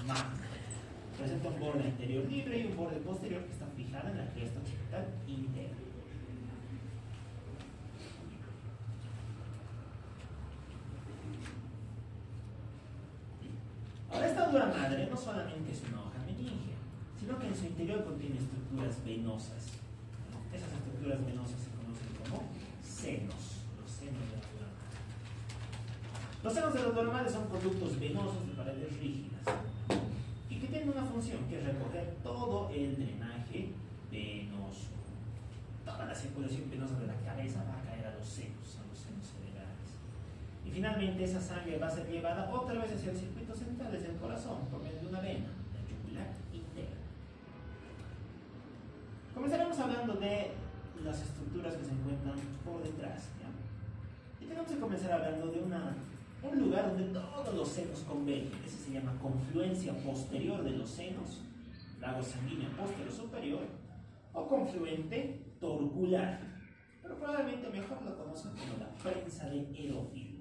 magna. Presenta un borde anterior libre y un borde posterior que está fijado en la cresta occipital interna. Ahora, esta dura madre no solamente es una hoja meningea, sino que en su interior contiene estructuras venosas. Esas estructuras venosas se conocen como senos, los senos de la dura madre. Los senos de la dura madre son conductos venosos de paredes rígidas y que tienen una función, que es recoger todo el drenaje venoso. Toda la circulación venosa de la cabeza va a caer a los senos cerebrales. Y finalmente esa sangre va a ser llevada otra vez hacia el circuito central del corazón por medio de una vena, la yugular interna. Comenzaremos hablando de las estructuras que se encuentran por detrás, ¿ya? Y tenemos que comenzar hablando de un lugar donde todos los senos convergen. Ese se llama confluencia posterior de los senos, lago sanguíneo posterior superior, o confluente torcular, pero probablemente mejor lo conocen como la prensa de Erófilo.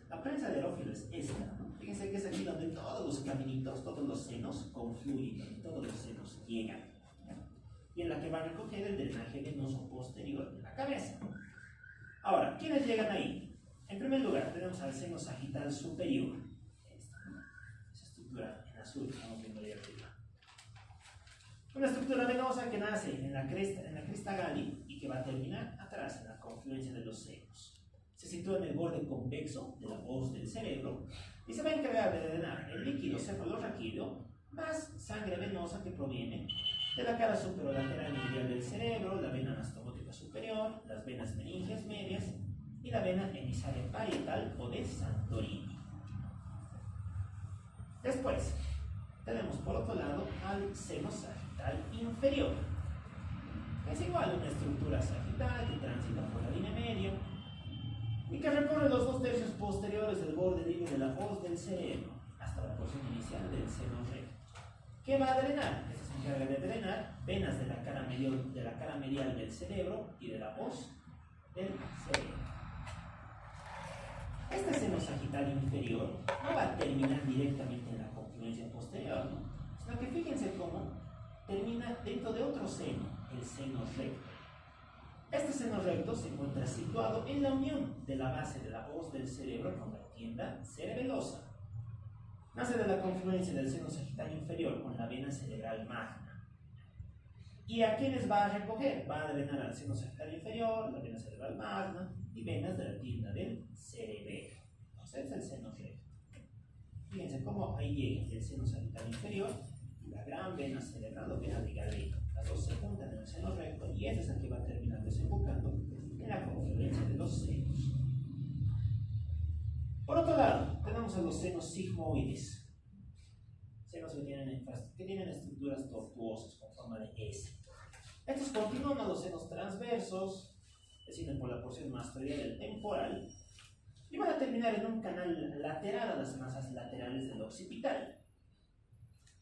La prensa de Erófilo es esta, ¿no? Fíjense que es aquí donde todos los caminitos, todos los senos confluyen, donde todos los senos llegan, ¿ya? Y en la que va a recoger el drenaje venoso posterior de la cabeza. Ahora, ¿quiénes llegan ahí? En primer lugar, tenemos al seno sagital superior, esta, ¿no? Esa estructura en azul que estamos viendo ahí arriba. Una estructura venosa que nace en la cresta gali y que va a terminar atrás, en la confluencia de los senos. Se sitúa en el borde convexo de la hoz del cerebro y se va a encargar de drenar el líquido cefalorraquídeo más sangre venosa que proviene de la cara superolateral y medial del cerebro, la vena anastomótica superior, las venas meningeas medias y la vena emisaria parietal o de Santorini. Después, tenemos por otro lado al seno sagital inferior. Es igual a una estructura sagital que transita por la línea media y que recorre los 2/3 posteriores del borde libre de la hoz del cerebro hasta la porción inicial del seno recto. ¿Qué va a drenar? Este se encarga de drenar venas de la cara medial del cerebro y de la hoz del cerebro. Este seno sagital inferior no va a terminar directamente en la confluencia posterior, ¿no? Sino que fíjense cómo termina dentro de otro seno, el seno recto. Este seno recto se encuentra situado en la unión de la base de la hoz del cerebro con la tienda cerebelosa. Nace de la confluencia del seno sagital inferior con la vena cerebral magna. ¿Y a quiénes va a recoger? Va a drenar al seno sagital inferior, la vena cerebral magna y venas de la tienda del cerebelo. Entonces es el seno recto. Fíjense cómo ahí llega el seno sagital inferior y la gran vena cerebral o vena de Galeno. Las dos se juntan en el seno recto y ese es el que va a terminar desembocando en la confluencia de los senos. Por otro lado, tenemos a los senos sigmoides. Senos que tienen estructuras tortuosas con forma de S. Estos continúan a los senos transversos, descienden por la porción mastoidea del temporal y van a terminar en un canal lateral a las masas laterales del occipital,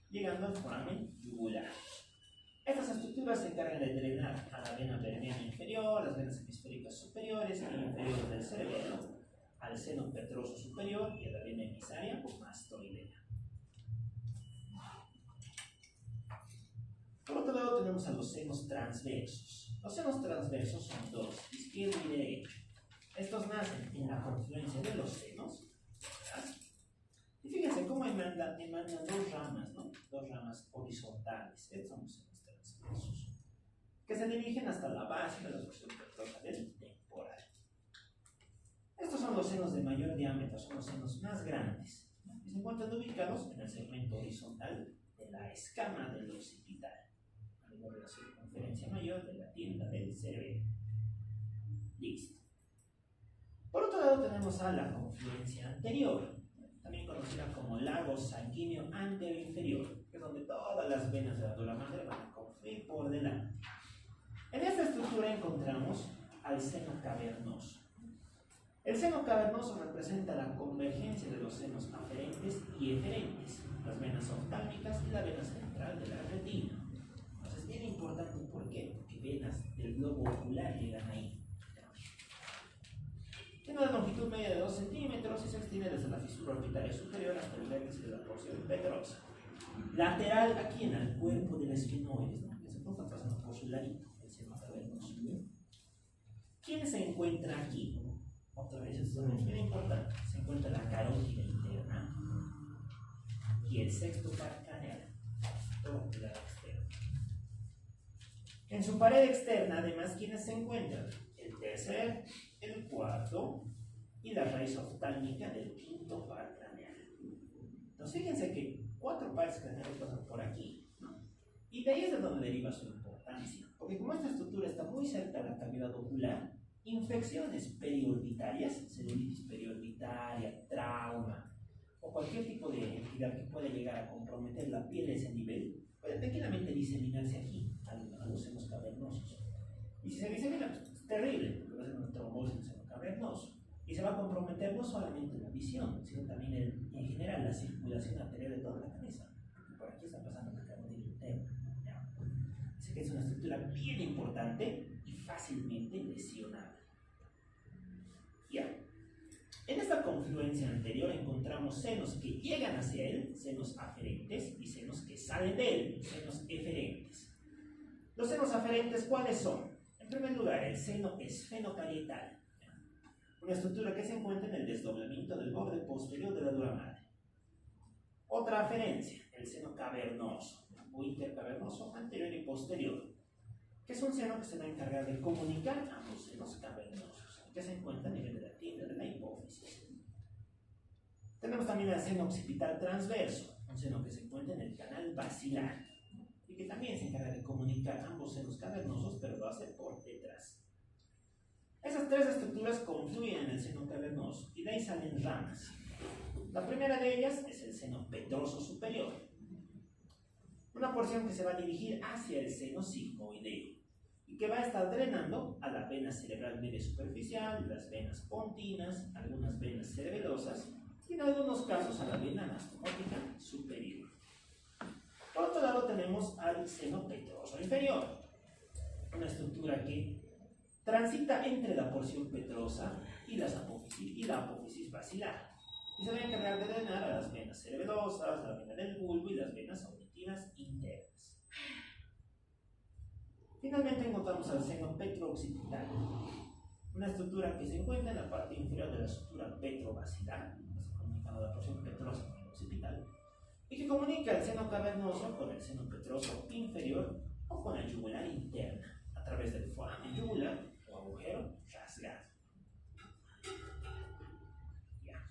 llegando al foramen yugular. Estas estructuras se encargan de drenar a la vena peroneana inferior, las venas hemisféricas superiores y inferiores del cerebelo, al seno petroso superior y a la vena emisaria mastoidea. Por otro lado tenemos a los senos transversos. Los senos transversos son dos, izquierdo y derecho. Estos nacen en la confluencia de los senos, ¿verdad? Y fíjense cómo emanan dos ramas, ¿no? Dos ramas horizontales. Estos son los senos transversos, que se dirigen hasta la base de la porción petrosa del temporal. Estos son los senos de mayor diámetro, son los senos más grandes, ¿no? Y se encuentran ubicados en el segmento horizontal de la escama del occipital, a nivel de la circunferencia mayor de la tienda del cerebelo. Listo. Por otro lado tenemos a la confluencia anterior, también conocida como lago sanguíneo anteroinferior, que es donde todas las venas de la dura madre van a confluir por delante. En esta estructura encontramos al seno cavernoso. El seno cavernoso representa la convergencia de los senos aferentes y eferentes, las venas oftálmicas y la vena central de la retina. Entonces es bien importante, ¿por qué? Porque venas del globo ocular llegan ahí. Tiene una longitud media de 2 centímetros y se extiende desde la fisura orbitaria superior hasta el vértice de la porción petrosa. Lateral aquí en el cuerpo del esfenoides, ¿no? Que se está pasando por su ladito, el seno cavernoso. ¿Quién se encuentra aquí? Otra vez, esto es bien importante. Se encuentra la carótida interna y el sexto par craneal, todo el lado externo. En su pared externa, además, ¿quiénes se encuentran? El tercer, el cuarto y la raíz oftálmica del quinto par craneal. Entonces, fíjense que 4 pares craneales pasan por aquí, ¿no? Y de ahí es de donde deriva su importancia. Porque como esta estructura está muy cerca de la cavidad ocular, infecciones periorbitarias, celulitis periorbitaria, trauma, o cualquier tipo de entidad que pueda llegar a comprometer la piel a ese nivel, puede tranquilamente diseminarse aquí, a los senos cavernosos. Y si se disemina, pues es terrible, porque va a ser una trombosis en el seno cavernoso. Y se va a comprometer no solamente la visión, sino también en general la circulación arterial de toda la cabeza. Por aquí está pasando la carótida interna. Así que es una estructura bien importante y fácilmente lesionable. Ya. En esta confluencia anterior encontramos senos que llegan hacia él, senos aferentes, y senos que salen de él, senos eferentes. Los senos aferentes, ¿cuáles son? En primer lugar, el seno esfenoparietal, una estructura que se encuentra en el desdoblamiento del borde posterior de la dura madre. Otra aferencia, el seno cavernoso o intercavernoso anterior y posterior, que es un seno que se va a encargar de comunicar ambos senos cavernosos, que se encuentra a nivel de la tienda de la hipófisis. Tenemos también el seno occipital transverso, un seno que se encuentra en el canal basilar y que también se encarga de comunicar ambos senos cavernosos, pero lo hace por detrás. Esas 3 estructuras confluyen en el seno cavernoso y de ahí salen ramas. La primera de ellas es el seno petroso superior, una porción que se va a dirigir hacia el seno sigmoideo y que va a estar drenando a la vena cerebral media superficial, las venas pontinas, algunas venas cerebelosas y en algunos casos a la vena anastomótica superior. Por otro lado tenemos al seno petroso inferior, una estructura que transita entre la porción petrosa y la apófisis basilar y se va a encargar de drenar a las venas cerebelosas, la vena del bulbo y las venas auditivas internas. Finalmente encontramos al seno petrooccipital, una estructura que se encuentra en la parte inferior de la estructura petrobasilar, comunicando la porción petrosa con el occipital, y que comunica el seno cavernoso con el seno petroso inferior o con la yugular interna, a través del foramen yugular o agujero rasgado. Ya.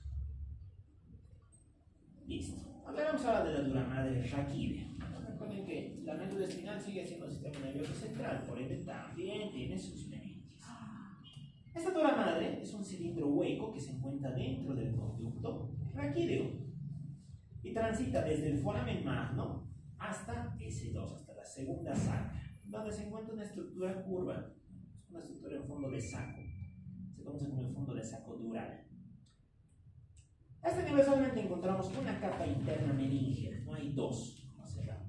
Listo. Hablaremos ahora de la dura madre raquídea. Recuerden que la médula espinal sigue siendo el sistema nervioso central, por ende también tiene sus meninges. Esta dura madre es un cilindro hueco que se encuentra dentro del conducto raquídeo y transita desde el foramen magno hasta S2, hasta la segunda sacra, donde se encuentra una estructura curva, una estructura en fondo de saco, se conoce como el fondo de saco dural. A este nivel solamente encontramos una capa interna meningea, no hay 2, como hace rato.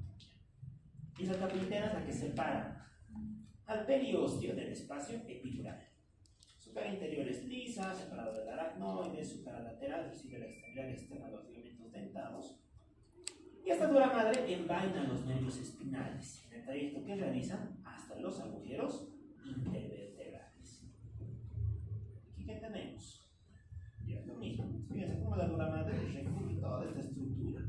Y esa capa interna es la que separa al periósteo del espacio epidural. Su cara interior es lisa, separada del aracnoide, su cara lateral recibe la extremidad externa de los ligamentos dentados. Y esta dura madre envaina los nervios espinales en el trayecto que realizan hasta los agujeros intervertebrales. Aquí que tenemos, ya lo mismo, fíjense cómo la dura madre recubre toda esta estructura.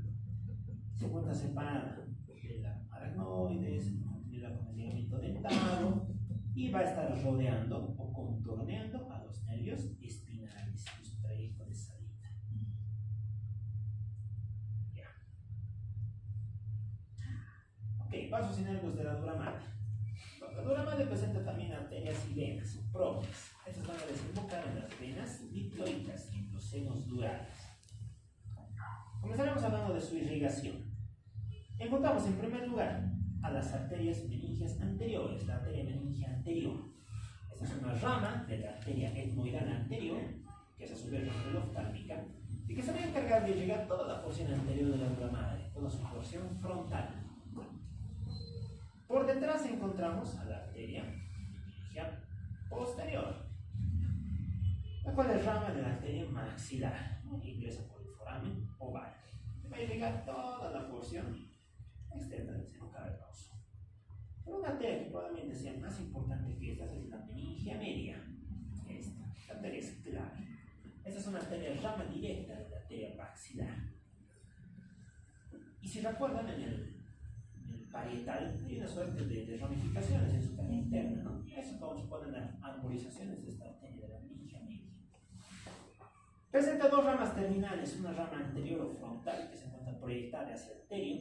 Se encuentra separada de la aracnoide, se encuentra con el ligamento dentado y va a estar rodeando o contorneando a los nervios espinales en su trayecto de salida. Ya. Ok, vasos y nervios de la dura madre. La dura madre presenta también arterias y venas propias. Estas van a desembocar en las venas diploicas y en los senos durales. Comenzaremos hablando de su irrigación. Encontramos en primer lugar a las arterias meningeas anteriores, la arteria meningea anterior. Esta es una rama de la arteria etmoidal anterior, que es a su vez la oftálmica, y que se va a encargar de irrigar toda la porción anterior de la dura madre, toda su porción frontal. Por detrás encontramos a la arteria meningea posterior, la cual es rama de la arteria maxilar, ingresa por el foramen oval. irriga toda la porción externa del seno cavernoso. Pero una arteria que probablemente sea más importante que estas es la meningia media. Esta arteria es clave. Esta es una arteria rama directa de la arteria maxilar. Y si recuerdan, en el parietal hay una suerte de ramificaciones en su cara interna, ¿no? Eso corresponden a arborizaciones de esta arteria de la meningia media. Presenta dos ramas terminales, una rama anterior o frontal que se encuentra proyectada hacia el arterio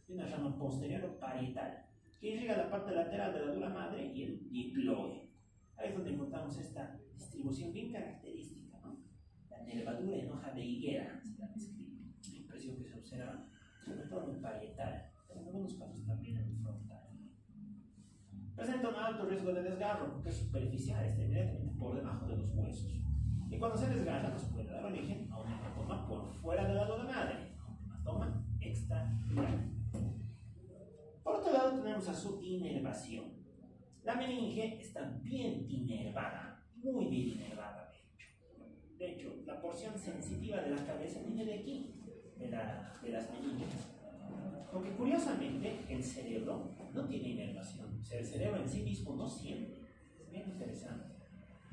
y una rama posterior o parietal que irriga la parte lateral de la dura madre y el diploide. Ahí es donde encontramos esta distribución bien característica, ¿no? La nervadura en hoja de higuera, se la describe. La impresión que se observa sobre todo en el parietal, pero en algunos casos también en el frontal. Presenta un alto riesgo de desgarro porque es superficial, está inmediatamente por debajo de los huesos. Y cuando se desgarra, nos puede dar origen a un hematoma por fuera de la dura madre, a un hematoma extradural. Por otro lado, tenemos a su inervación. La meninge está bien inervada, muy bien inervada, de hecho. De hecho, la porción sensitiva de la cabeza viene de aquí, de las meninges. Porque curiosamente, el cerebro no tiene inervación. O sea, el cerebro en sí mismo no siente. Es bien interesante.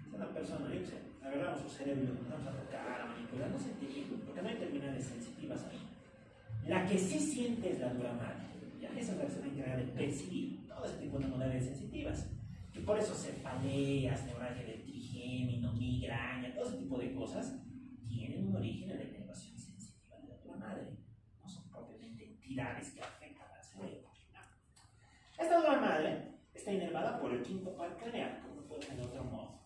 Si una persona, yo qué sé, agarramos su cerebro y lo empezamos a tocar, a manipular, no siente bien, porque no hay terminales sensitivas ahí. La que sí siente es la dura madre. Ya, esa es la que se va a encargar de percibir todo ese tipo de modalidades sensitivas. Y por eso cefaleas, neuralgia del trigémino, migraña, todo ese tipo de cosas tienen un origen en la inervación sensitiva de la dura madre. No son propiamente entidades que afectan al cerebro. No. Esta dura madre está inervada por el quinto par craneal, como no puede ser de otro modo.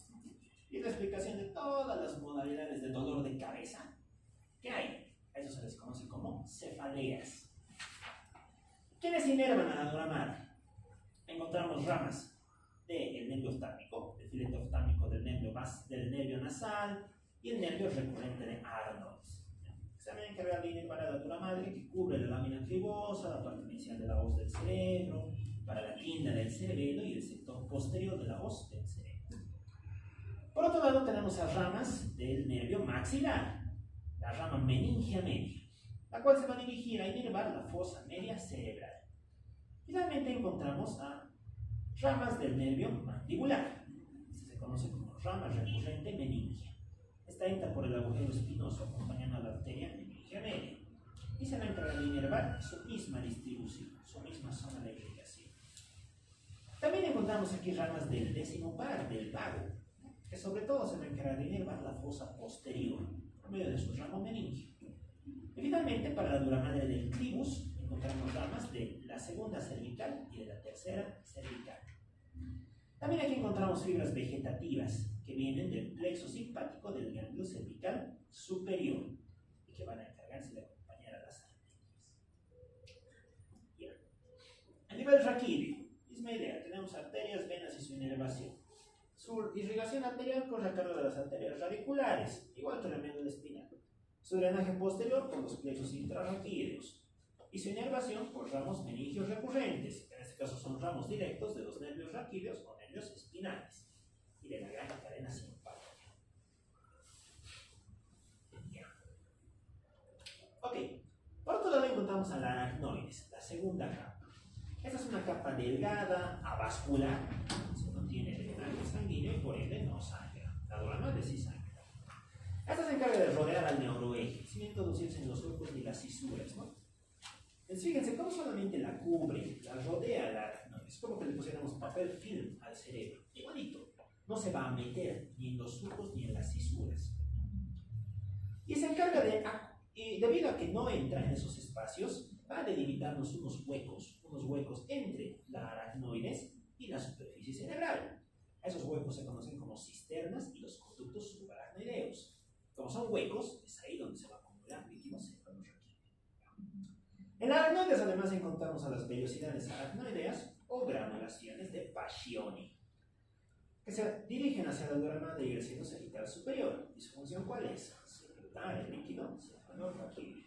Y es la explicación de todas las modalidades de dolor de cabeza que hay. A eso se les conoce como cefaleas. ¿Quiénes inervan a la dura madre? Encontramos ramas del nervio oftámico, el filete oftámico del nervio nasal y el nervio recurrente de Arnold's. Se van a encargar de inervar a la dura madre que cubre la lámina cribosa, la parte inicial de la hoz del cerebro, para la guinda del cerebelo y el sector posterior de la hoz del cerebro. Por otro lado tenemos las ramas del nervio maxilar, la rama meningia media, la cual se va a dirigir a inervar la fosa media cerebral. Finalmente encontramos a ramas del nervio mandibular. Este se conoce como rama recurrente meningia. Está entra por el agujero espinoso acompañando a la arteria meningia media y se va a encargar de inervar su misma distribución, su misma zona de irrigación. También encontramos aquí ramas del décimo par, del vago, que sobre todo se va a encargar de inervar la fosa posterior por medio de su ramo meningio. Y finalmente, para la dura madre del clivus, encontramos ramas de la segunda cervical y de la tercera cervical. También aquí encontramos fibras vegetativas que vienen del plexo simpático del ganglio cervical superior y que van a encargarse de acompañar a las arterias. Bien. A nivel raquídeo, misma idea, tenemos arterias, venas y su inervación. Su irrigación arterial corre a cargo de las arterias radiculares, igual que la médula espinal. Su drenaje posterior por los plexos intrarraquídeos y su inervación por ramos meningios recurrentes, que en este caso son ramos directos de los nervios raquídeos o nervios espinales y de la gran cadena simpática. Bien. Ok, por otro lado encontramos a la aracnoides, la segunda capa. Esta es una capa delgada, avascular, no tiene drenaje sanguíneo y por ende no sangra. La dura madre sí sangra. Esta se encarga de rodear al neuroeje, sin introducirse en los huecos ni las fisuras, ¿no? Entonces, fíjense cómo solamente la cubre, la rodea la aracnoides. Es como que le pusiéramos papel film al cerebro. Igualito. No se va a meter ni en los huecos ni en las fisuras. Y se encarga de, debido a que no entra en esos espacios, va a delimitarnos unos huecos entre la aracnoides y la superficie cerebral. Esos huecos se conocen como cisternas y los conductos subaracnoideos. Como son huecos, es ahí donde se va a acumular líquido cefalorraquídeo. En la aracnoides además encontramos a las vellosidades aracnoideas o granulaciones de Pacioni, que se dirigen hacia la dura madre y el seno cervical superior. ¿Y su función cuál es? Secretar el líquido cefalorraquídeo.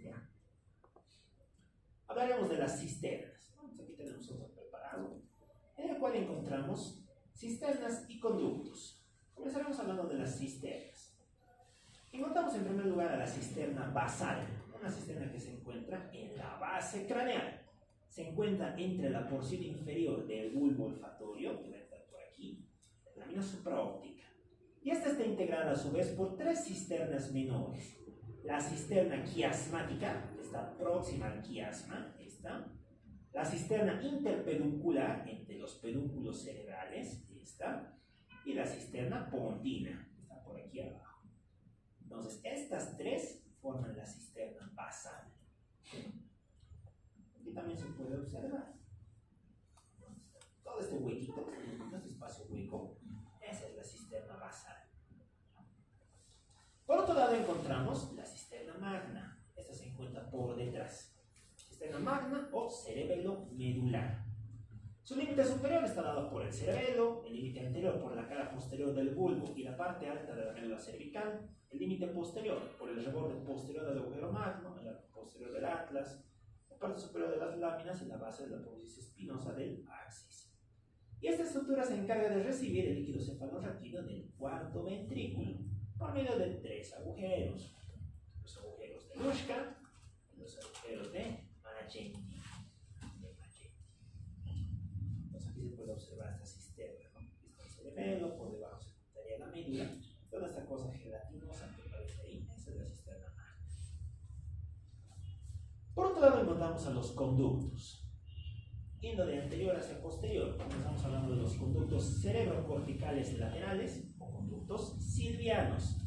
Ya. Hablaremos de las cisternas. Aquí tenemos otro preparado, en el cual encontramos cisternas y conductos. Comenzaremos hablando de las cisternas. Encontramos Vamos en primer lugar a la cisterna basal, una cisterna que se encuentra en la base craneal. Se encuentra entre la porción inferior del bulbo olfatorio, que va a entrar por aquí, la lámina supraóptica. Y esta está integrada a su vez por tres cisternas menores. La cisterna quiasmática, que está próxima al quiasma, esta. La cisterna interpeduncular, entre los pedúnculos cerebrales, esta. Y la cisterna pontina, que está por aquí abajo. Entonces, estas tres forman la cisterna basal. Aquí también se puede observar. Todo este huequito, este espacio hueco, esa es la cisterna basal. Por otro lado encontramos la cisterna magna. Esta se encuentra por detrás. Cisterna magna o cerebelo medular. Su límite superior está dado por el cerebelo, el límite anterior por la cara posterior del bulbo y la parte alta de la médula cervical, el límite posterior por el reborde posterior del agujero magno, el arco posterior del atlas, la parte superior de las láminas y la base de la apófisis espinosa del axis. Y esta estructura se encarga de recibir el líquido cefalorraquídeo del cuarto ventrículo por medio de tres agujeros: los agujeros de Luschka y los agujeros de Magenti. Entonces aquí se puede observar esta cisterna, ¿no? Está el cerebelo, por debajo se encontraría la médula, toda esta cosa gelatinosa que aparece ahí, esa es la cisterna magna. Por otro lado encontramos a los conductos. Yendo de anterior hacia posterior, estamos hablando de los conductos cerebrocorticales laterales o conductos silvianos.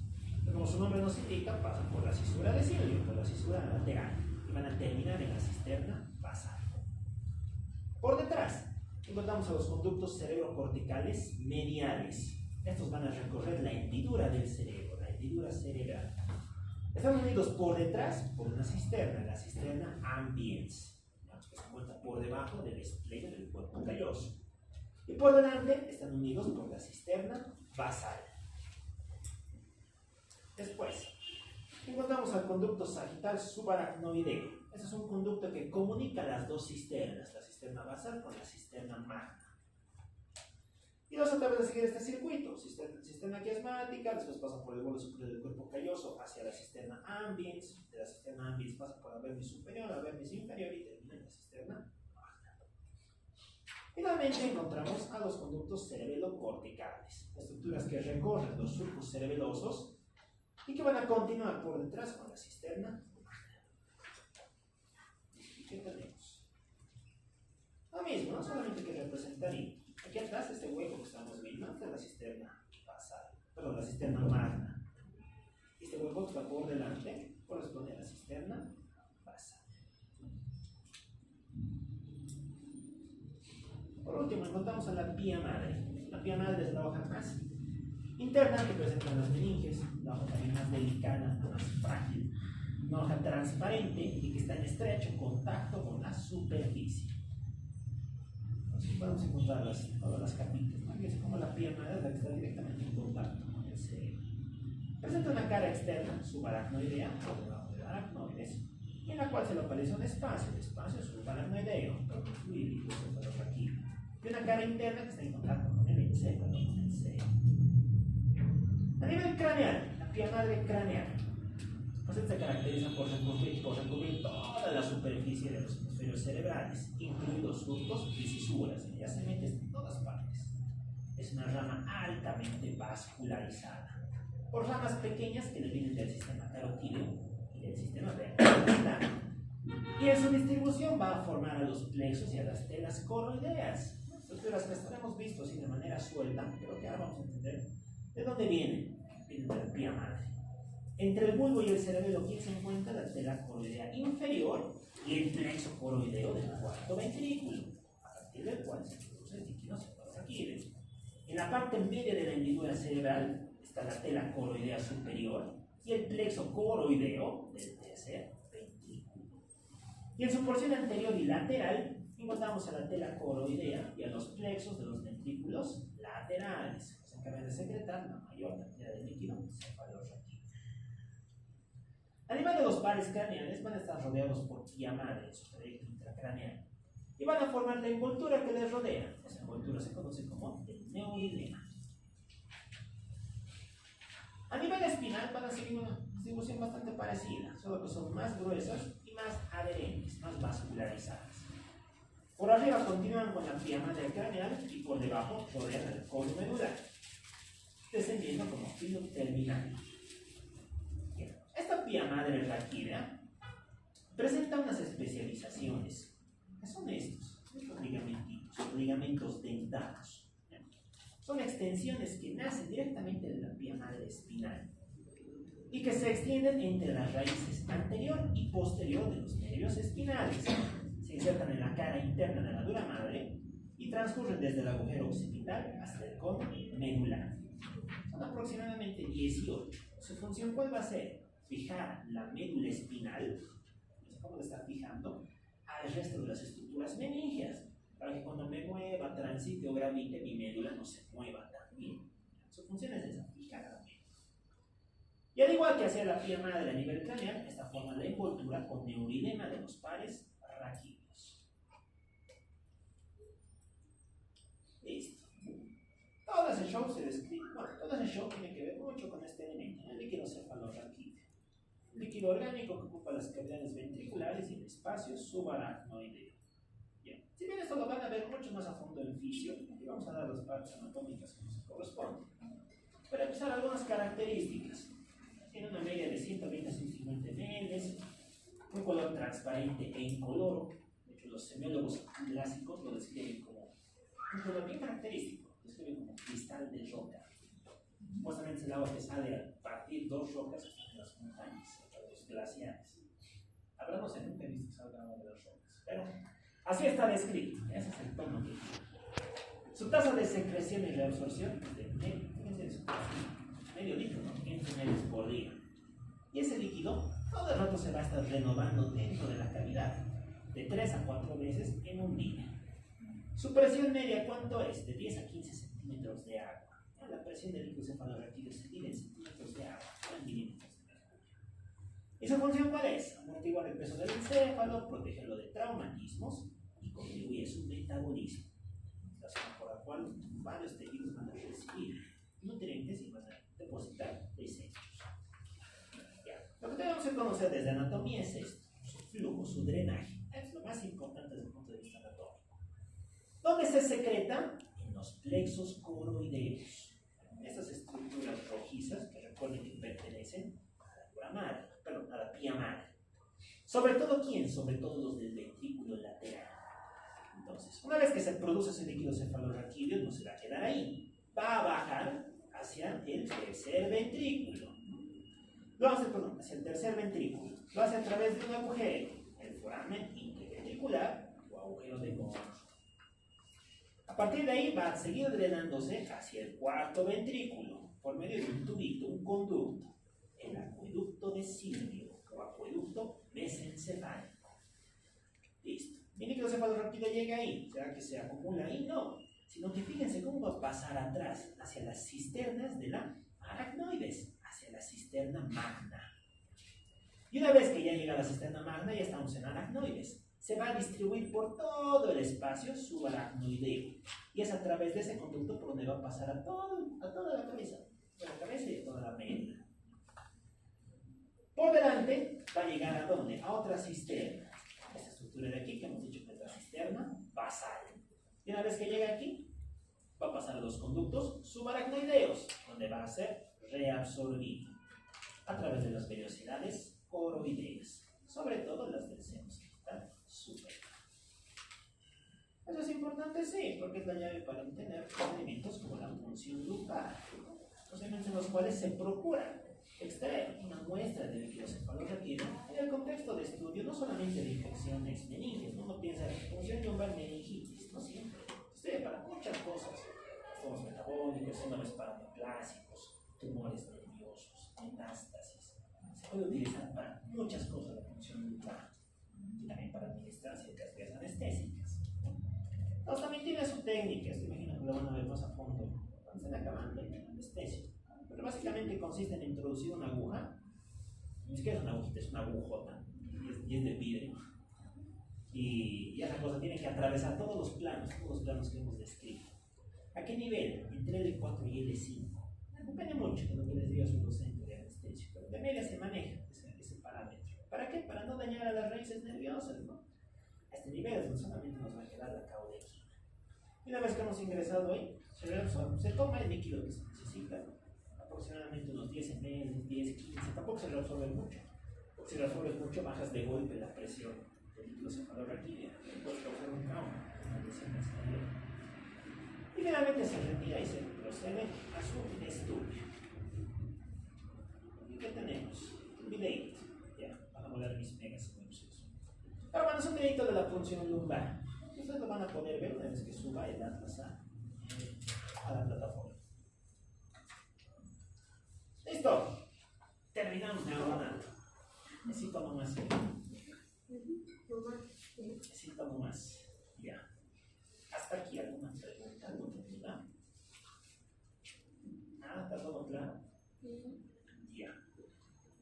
Como su nombre nos indica, pasan por la cisura de Silvio, por la cisura lateral, y van a terminar en la cisterna basal. Por detrás, encontramos a los conductos cerebrocorticales mediales. Estos van a recorrer la hendidura del cerebro, la hendidura cerebral. Están unidos por detrás por una cisterna, la cisterna ambiens, que se encuentra por debajo del despliegue del cuerpo calloso. Y por delante están unidos por la cisterna basal. Después, encontramos al conducto sagital subaracnoideo. Este es un conducto que comunica las dos cisternas, la cisterna basal con la cisterna magna. Y vamos a tratar de seguir este circuito: cisterna quiasmática, después pasa por el borde superior del cuerpo calloso hacia la cisterna ambiens, de la cisterna ambiens pasa por la vermis superior, la vermis inferior y termina en la cisterna magna. Finalmente encontramos a los conductos cerebelocorticales, estructuras que recorren los surcos cerebelosos y que van a continuar por detrás con la cisterna magna. ¿Y qué tenemos? Lo mismo, no solamente que representaría. Aquí atrás, este hueco que estamos viendo, esta es la cisterna basal, perdón, la cisterna magna. Este hueco que está por delante corresponde a la cisterna basal. Por último, encontramos a la pía madre. La pía madre es la hoja más interna que presenta las meninges, la hoja también más delicada, más frágil, una hoja transparente y que está en estrecho contacto con la superficie. Podemos encontrar todas las capitas, ¿no? Es como la pía madre es la que está directamente en contacto con el cerebro. Presenta una cara externa, subaracnoidea, por debajo del aracnoides, en la cual se localiza un espacio, el espacio subaracnoideo, fluídico, cefalorraquídeo, y una cara interna que está en contacto con el encéfalo, con el cerebro. A nivel craneal, la pía madre craneal, pues se caracteriza por recubrir toda la superficie de los hemisferios cerebrales, incluidos surcos y fisuras. Ya se mete en todas partes. Es una rama altamente vascularizada, por ramas pequeñas que le vienen del sistema carotídeo y del sistema ventricular. Y en su distribución va a formar a los plexos y a las telas coroideas, estructuras que hasta hemos visto así de manera suelta, pero que ahora vamos a entender de dónde vienen. Vienen de la pía madre. Entre el bulbo y el cerebelo aquí se encuentra la tela coroidea inferior y el plexo coroideo del cuarto ventrículo, a partir del cual se produce el líquido cefalorraquídeo. En la parte media de la hendidura cerebral está la tela coroidea superior y el plexo coroideo del tercer ventrículo. Y en su porción anterior y lateral encontramos a la tela coroidea y a los plexos de los ventrículos laterales, que se encargan de secretar la mayor cantidad de líquido cefalorraquídeo. A nivel de los pares craneales van a estar rodeados por pía madre en su trayecto intracraneal y van a formar la envoltura que les rodea. Esa envoltura se conoce como el neurilema. A nivel espinal van a seguir distribución bastante parecida, solo que son más gruesas y más adherentes, más vascularizadas. Por arriba continúan con la pía madre craneal y por debajo rodean el cono medular, descendiendo como filo terminal. Esta pía madre raquídea presenta unas especializaciones, que son estos ligamentitos, los ligamentos dentados. Son extensiones que nacen directamente de la pía madre espinal y que se extienden entre las raíces anterior y posterior de los nervios espinales. Se insertan en la cara interna de la dura madre y transcurren desde el agujero occipital hasta el cono medular. Son aproximadamente 18. Su función, ¿cuál va a ser? Fijar la médula espinal, ¿cómo la está fijando? Al resto de las estructuras meníngeas, para que cuando me mueva, transite o gravite, mi médula no se mueva también. Su función es esa, fijar la médula. Y al igual que hacia la pía madre a nivel craneal, esta forma la envoltura con neuridema de los pares raquídeos. Listo. Todo ese show se describe, todo ese show tiene que ver mucho con este elemento, el líquido cefalorraquídeo. Un líquido orgánico que ocupa las cavidades ventriculares y el espacio subaracnoideo. Bien, si bien esto lo van a ver mucho más a fondo en fisio, y vamos a dar las partes anatómicas que nos corresponden. Para empezar, algunas características. Tiene una media de 120 a 150 ml, un color transparente e incoloro. De hecho, los semiólogos clásicos lo describen como un color bien característico, lo describen como cristal de roca. Supuestamente es el agua que sale a partir dos rocas en las montañas, de los glaciares. Hablamos en nunca he visto que salga agua de las rocas, pero así está descrito. Ese es el tono que tiene. Su tasa de secreción y reabsorción es de medio litro, ¿no? 15 ml por día. Y ese líquido todo el rato se va a estar renovando dentro de la cavidad, de 3 a 4 veces en un día. Su presión media, ¿cuánto es? De 10 a 15 centímetros de agua. La presión del líquido cefalorraquídeo se mide en centímetros de agua, no en milímetros de mercurio. ¿Y su función cuál es? Amortiguar el peso del encéfalo, protegerlo de traumatismos y contribuye a su metabolismo, razón por la cual varios tejidos van a recibir nutrientes y van a depositar desechos. Lo que tenemos que conocer desde anatomía es esto: su flujo, su drenaje. Es lo más importante desde el punto de vista anatómico. ¿Dónde se secreta? En los plexos coroideos. Estas estructuras rojizas que recuerden que pertenecen a la dura madre, perdón, a la pía madre. Sobre todo, ¿quién? Sobre todo los del ventrículo lateral. Entonces, una vez que se produce ese líquido cefalorraquídeo, no se va a quedar ahí. Va a bajar hacia el tercer ventrículo. Lo hace, perdón, hacia el tercer ventrículo. Lo hace a través de un agujero, el foramen interventricular o agujero de Monro. A partir de ahí va a seguir drenándose hacia el cuarto ventrículo por medio de un tubito, un conducto, el acueducto de Silvio o acueducto mesencefálico. Listo. Mi líquido cefalorraquídeo llega ahí. ¿Será que se acumula ahí? No. Sino que fíjense cómo va a pasar atrás, hacia las cisternas de la aracnoides, hacia la cisterna magna. Y una vez que ya llega a la cisterna magna, ya estamos en aracnoides. Se va a distribuir por todo el espacio subaracnoideo. Y es a través de ese conducto por donde va a pasar a toda la cabeza. A la cabeza y a toda la médula. Por delante va a llegar ¿a dónde? A otra cisterna. Esta estructura de aquí que hemos dicho que es la cisterna basal. Y una vez que llega aquí, va a pasar a los conductos subaracnoideos, donde va a ser reabsorbido a través de las vellosidades coroideas, sobre todo las del seno occipital superior. ¿Eso es importante? Sí, porque es la llave para obtener elementos como la punción lumbar, procedimientos en los cuales se procura extraer una muestra de líquido cefalorraquídeo en el contexto de estudio no solamente de infecciones meninges. Uno piensa en punción lumbar meningitis, no siempre. Se estudia para muchas cosas: trastornos metabólicos, síndromes paraneoplásicos, tumores nerviosos, metástasis. Se puede utilizar para muchas cosas la punción lumbar y también para administrar ciertas vías anestésicas. Entonces también tiene su técnica. Esto imagino que lo van a ver más a fondo cuando estén acabando el anestesio. Pero básicamente consiste en introducir una aguja. Ni siquiera es una agujita, es una agujota, y es de vidrio. Y esa cosa tiene que atravesar todos los planos que hemos descrito. ¿A qué nivel? Entre L4 y L5. Depende mucho de lo que les diga su docente de anestesia, pero de media se maneja ese parámetro. ¿Para qué? Para no dañar a las raíces nerviosas, ¿no? A este nivel es donde solamente nos va a quedar la caudera. Y una vez que hemos ingresado ahí, se toma el líquido que se necesita, ¿no? Aproximadamente unos 10 ml, 10, 15, tampoco se reabsorbe mucho. Porque si reabsorbes mucho, bajas de golpe la presión del líquido cefalorraquídeo, puedes causar un trauma. Y finalmente se retira y se procede a su estudio. ¿Y qué tenemos? Un videito. Ya, van a volar mis megas minutos. Ahora, bueno, es un videito de la punción lumbar. Ustedes lo van a poder ver una vez que suba el atlas a la plataforma. ¡Listo! Terminamos neuronando. Necesito nomás. Necesito nomás. Ya. Hasta aquí alguna pregunta, alguna duda. Nada, ¿está todo claro? Ya.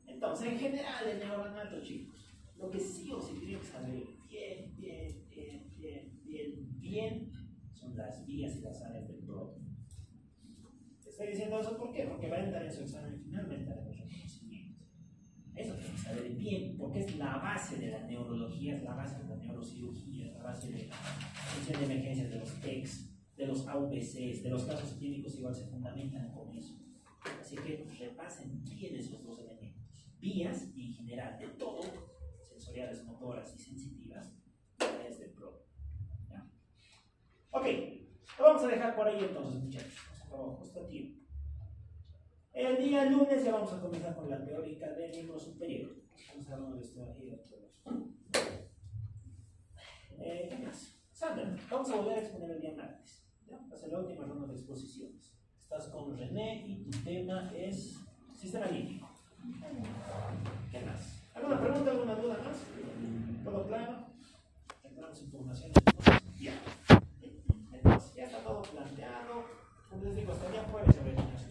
Entonces, en general, el neuronato, chicos, lo que sí o sí tienen que saber bien son las vías y las áreas del prótono. Te estoy diciendo eso ¿por qué? Porque va a entrar en su examen final, va a entrar en los reconocimientos. Eso tienen que saber bien, porque es la base de la neurología, es la base de la neurocirugía, es la base de la función de emergencias de los TECs, de los AVCs, de los casos clínicos, igual se fundamentan con eso. Así que repasen bien esos dos elementos. Vías y en general de todo, sensoriales, motoras y sensitivas, áreas del prótono. Ok, lo vamos a dejar por ahí entonces, muchachos. Nos acabó justo a tiempo. El día lunes ya vamos a comenzar con la teórica del miembro superior. Vamos a hablar de esto aquí. ¿Qué más? Sandra, vamos a volver a exponer el día martes. ¿Ya? Va a ser la última ronda de exposiciones. Estás con René y tu tema es sistema límbico. ¿Qué más? ¿Alguna pregunta, alguna duda más? ¿Todo claro? Entramos en formación. Ya. Entonces, ya está todo planteado. Como les digo, hasta el día jueves se va a